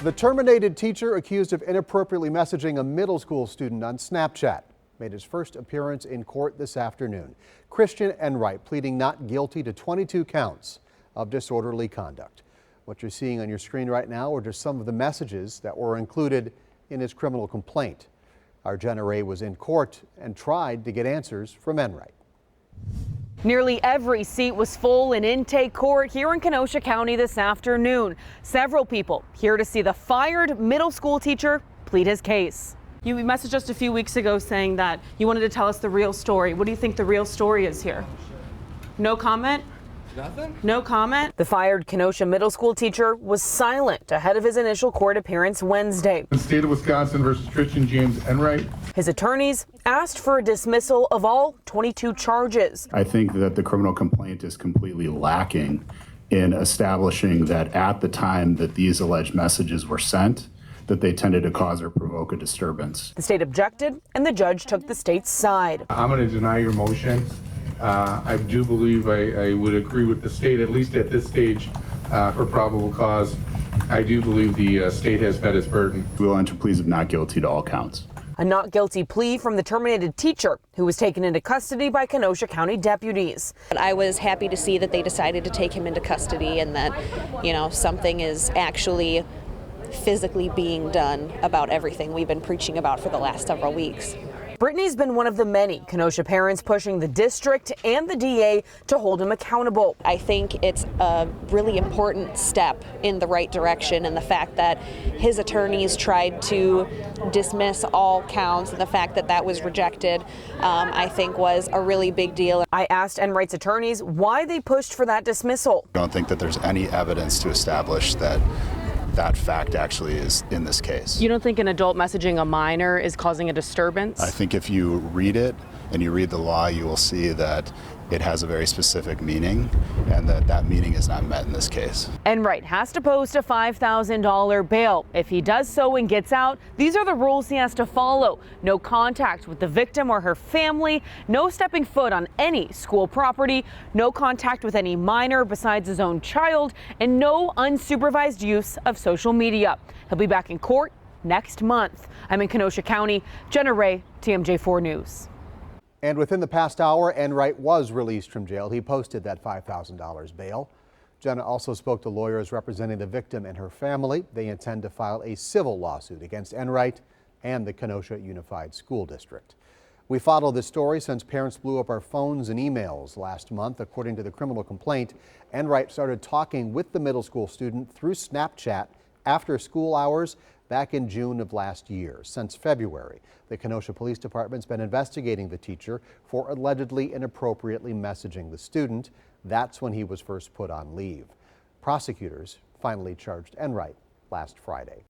The terminated teacher accused of inappropriately messaging a middle school student on Snapchat made his first appearance in court this afternoon. Christian Enwright pleading not guilty to 22 counts of disorderly conduct. What you're seeing on your screen right now are just some of the messages that were included in his criminal complaint. Our Jenna Rae was in court and tried to get answers from Enwright. Nearly every seat was full in intake court here in Kenosha County this afternoon. Several people here to see the fired middle school teacher plead his case. You messaged us a few weeks ago saying that you wanted to tell us the real story. What do you think the real story is here? No comment? Nothing? No comment? The fired Kenosha middle school teacher was silent ahead of his initial court appearance Wednesday. The state of Wisconsin versus Christian James Enwright. His attorneys asked for a dismissal of all 22 charges. I think that the criminal complaint is completely lacking in establishing that at the time that these alleged messages were sent, that they tended to cause or provoke a disturbance. The state objected and the judge took the state's side. I'm going to deny your motion. I do believe I would agree with the state, at least at this stage, for probable cause. I do believe the state has met its burden. We will enter pleas of not guilty to all counts. A not guilty plea from the terminated teacher who was taken into custody by Kenosha County deputies. I was happy to see that they decided to take him into custody and that, something is actually physically being done about everything we've been preaching about for the last several weeks. Brittany's been one of the many Kenosha parents pushing the district and the DA to hold him accountable. I think it's a really important step in the right direction, and the fact that his attorneys tried to dismiss all counts and the fact that that was rejected, I think was a really big deal. I asked Enwright's attorneys why they pushed for that dismissal. I don't think that there's any evidence to establish that that fact actually is in this case. You don't think an adult messaging a minor is causing a disturbance? I think if you read it and you read the law, you will see that it has a very specific meaning and that meaning is not met in this case. Enwright has to post a $5,000 bail. If he does so and gets out, these are the rules he has to follow. No contact with the victim or her family, no stepping foot on any school property, no contact with any minor besides his own child, and no unsupervised use of social media. He'll be back in court next month. I'm in Kenosha County. Jenna Rae, TMJ4 News. And within the past hour, Enwright was released from jail. He posted that $5,000 bail. Jenna also spoke to lawyers representing the victim and her family. They intend to file a civil lawsuit against Enwright and the Kenosha Unified School District. We followed this story since parents blew up our phones and emails last month. According to the criminal complaint, Enwright started talking with the middle school student through Snapchat after school hours back in June of last year. Since February, the Kenosha Police Department's been investigating the teacher for allegedly inappropriately messaging the student. That's when he was first put on leave. Prosecutors finally charged Enwright last Friday.